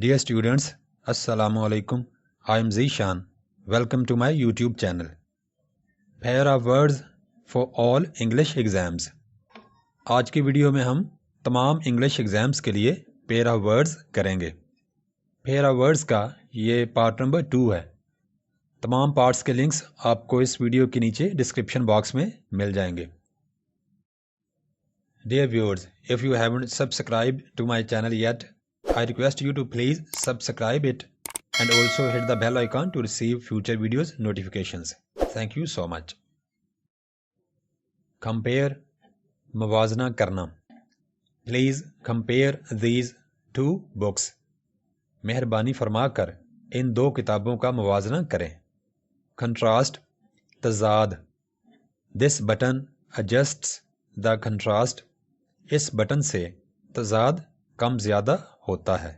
Dear students, Assalamu alaikum. I am Zishan. Welcome to my YouTube channel. Pair of words for all English exams. آج کی video میں ہم تمام English exams کے لیے pair of words کریں گے. پیئر آف ورڈز کا یہ پارٹ نمبر 2 ہے. تمام پارٹس کے لنکس آپ کو اس ویڈیو کے نیچے ڈسکرپشن باکس میں مل جائیں گے. Dear viewers, if you haven't subscribed to my channel yet, I request you to please subscribe it and also hit the bell icon to receive future videos notifications. Thank you so much. Compare, موازنہ کرنا. Please compare these two books. مہربانی فرما کر ان دو کتابوں کا موازنہ کریں. Contrast, تضاد. This button adjusts the contrast. اس بٹن سے تضاد کم زیادہ ہوتا ہے.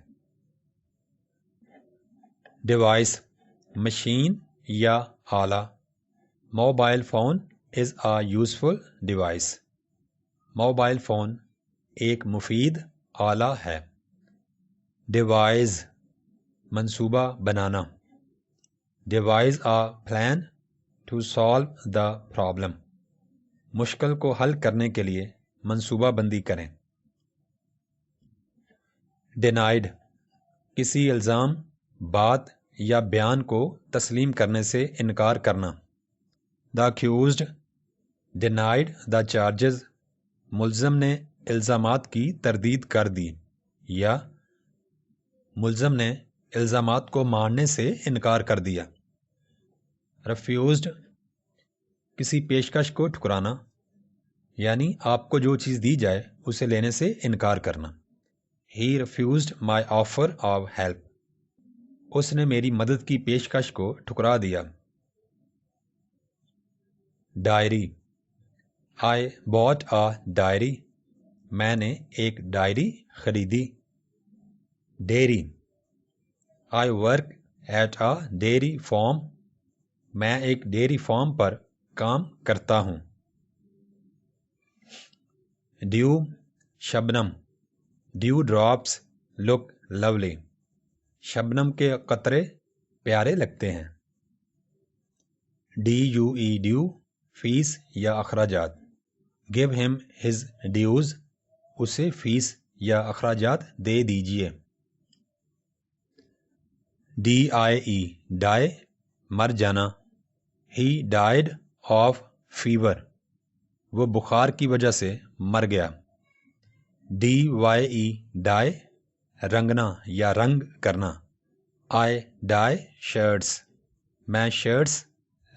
ڈیوائس, مشین یا آلہ. Mobile phone is a useful device. Mobile phone ایک مفید آلہ ہے. ڈیوائز, منصوبہ بنانا. Devise a plan to solve the problem. مشکل کو حل کرنے کے لیے منصوبہ بندی کریں. ڈینائڈ, کسی الزام, بات یا بیان کو تسلیم کرنے سے انکار کرنا. دا accused denied the charges. ملزم نے الزامات کی تردید کر دی یا ملزم نے الزامات کو ماننے سے انکار کر دیا. refused, کسی پیشکش کو ٹھکرانا یعنی آپ کو جو چیز دی جائے اسے لینے سے انکار کرنا. He refused my offer of help. اس نے میری مدد کی پیشکش کو ٹھکرا دیا. Diary, I bought a diary. میں نے ایک ڈائری خریدی. Dairy, I work at a dairy farm. میں ایک ڈیری فارم پر کام کرتا ہوں. ڈیو, شبنم. ڈیو ڈراپس لک لولی. شبنم کے قطرے پیارے لگتے ہیں. ڈیو, ڈیو, فیس یا اخراجات. گیو ہم ہز ڈیوز. اسے فیس یا اخراجات دے دیجیے. ڈائی, ڈائی, مر جانا. He died of fever. وہ بخار کی وجہ سے مر گیا. ڈائی, ڈائی, رنگنا یا رنگ کرنا. آئی ڈائی شرٹس. میں شرٹس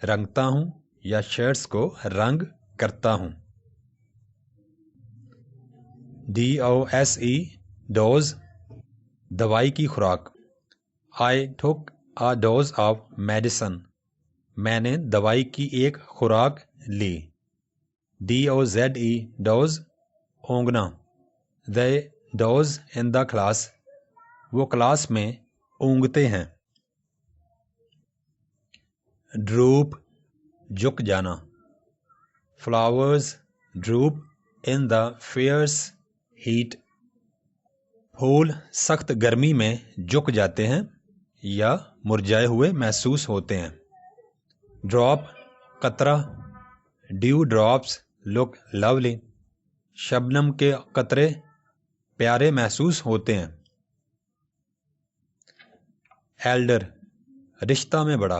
رنگتا ہوں یا شرٹس کو رنگ کرتا ہوں. ڈوز, دوائی کی خوراک. آئی ٹوک اے ڈوز آف میڈیسن. میں نے دوائی کی ایک خوراک لی. ڈوز, اونگنا. They doze in the class. وہ کلاس میں اونگتے ہیں. ڈروپ, جھک جانا. Flowers droop in the fierce heat. پھول سخت گرمی میں جھک جاتے ہیں یا مرجھائے ہوئے محسوس ہوتے ہیں. ڈراپ, قطرہ. ڈیو ڈراپس لک لولی. شبنم کے قطرے پیارے محسوس ہوتے ہیں. ایلڈر, رشتہ میں بڑا.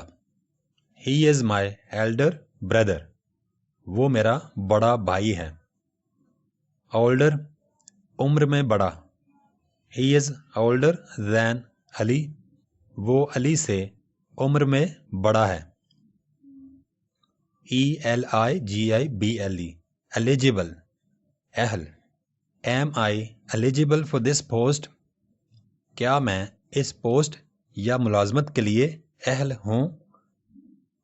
He is my elder brother. وہ میرا بڑا بھائی ہے. Older, عمر میں بڑا. He is older than Ali. وہ علی سے عمر میں بڑا ہے. ELIGIBLE, eligible, اہل. Am I eligible for this post? کیا میں اس پوسٹ یا ملازمت کے لیے اہل ہوں.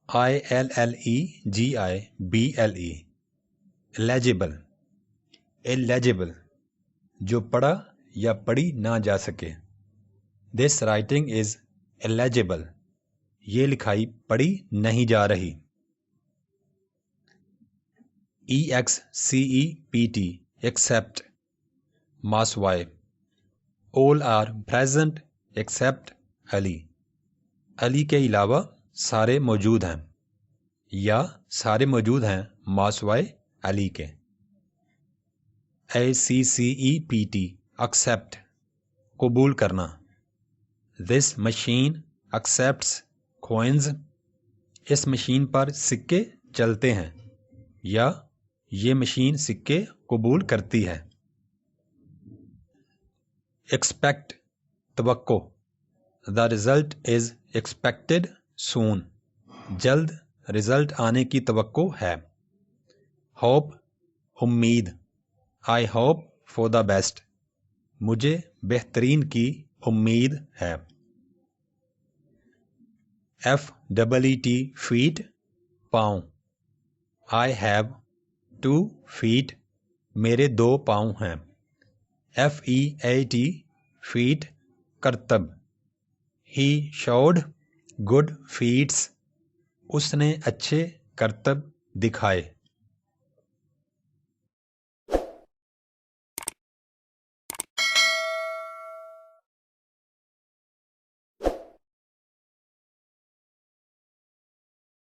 ILLEGIBLE, eligible, illegible, جو پڑھا یا پڑھی نہ جا سکے. This writing is illegible. یہ لکھائی پڑھی نہیں جا رہی. EXCEPT, except, ماسوائے. All are present except Ali, Ali کے علاوہ سارے موجود ہیں، یا سارے موجود ہیں ما سوائے علی کے۔ ACCEPT accept قبول کرنا۔ This machine accepts coins اس مشین پر سکے چلتے ہیں، یا یہ مشین سکے قبول کرتی ہے۔ Expect توقع The result is expected soon جلد رزلٹ آنے کی توقع ہے۔ Hope امید I hope for the best مجھے بہترین کی امید ہے۔ FEET feet پاؤں I have 2 feet میرے 2 پاؤں ہیں۔ FEAT feet کرتب He showed good feats اس نے اچھے کرتب دکھائے۔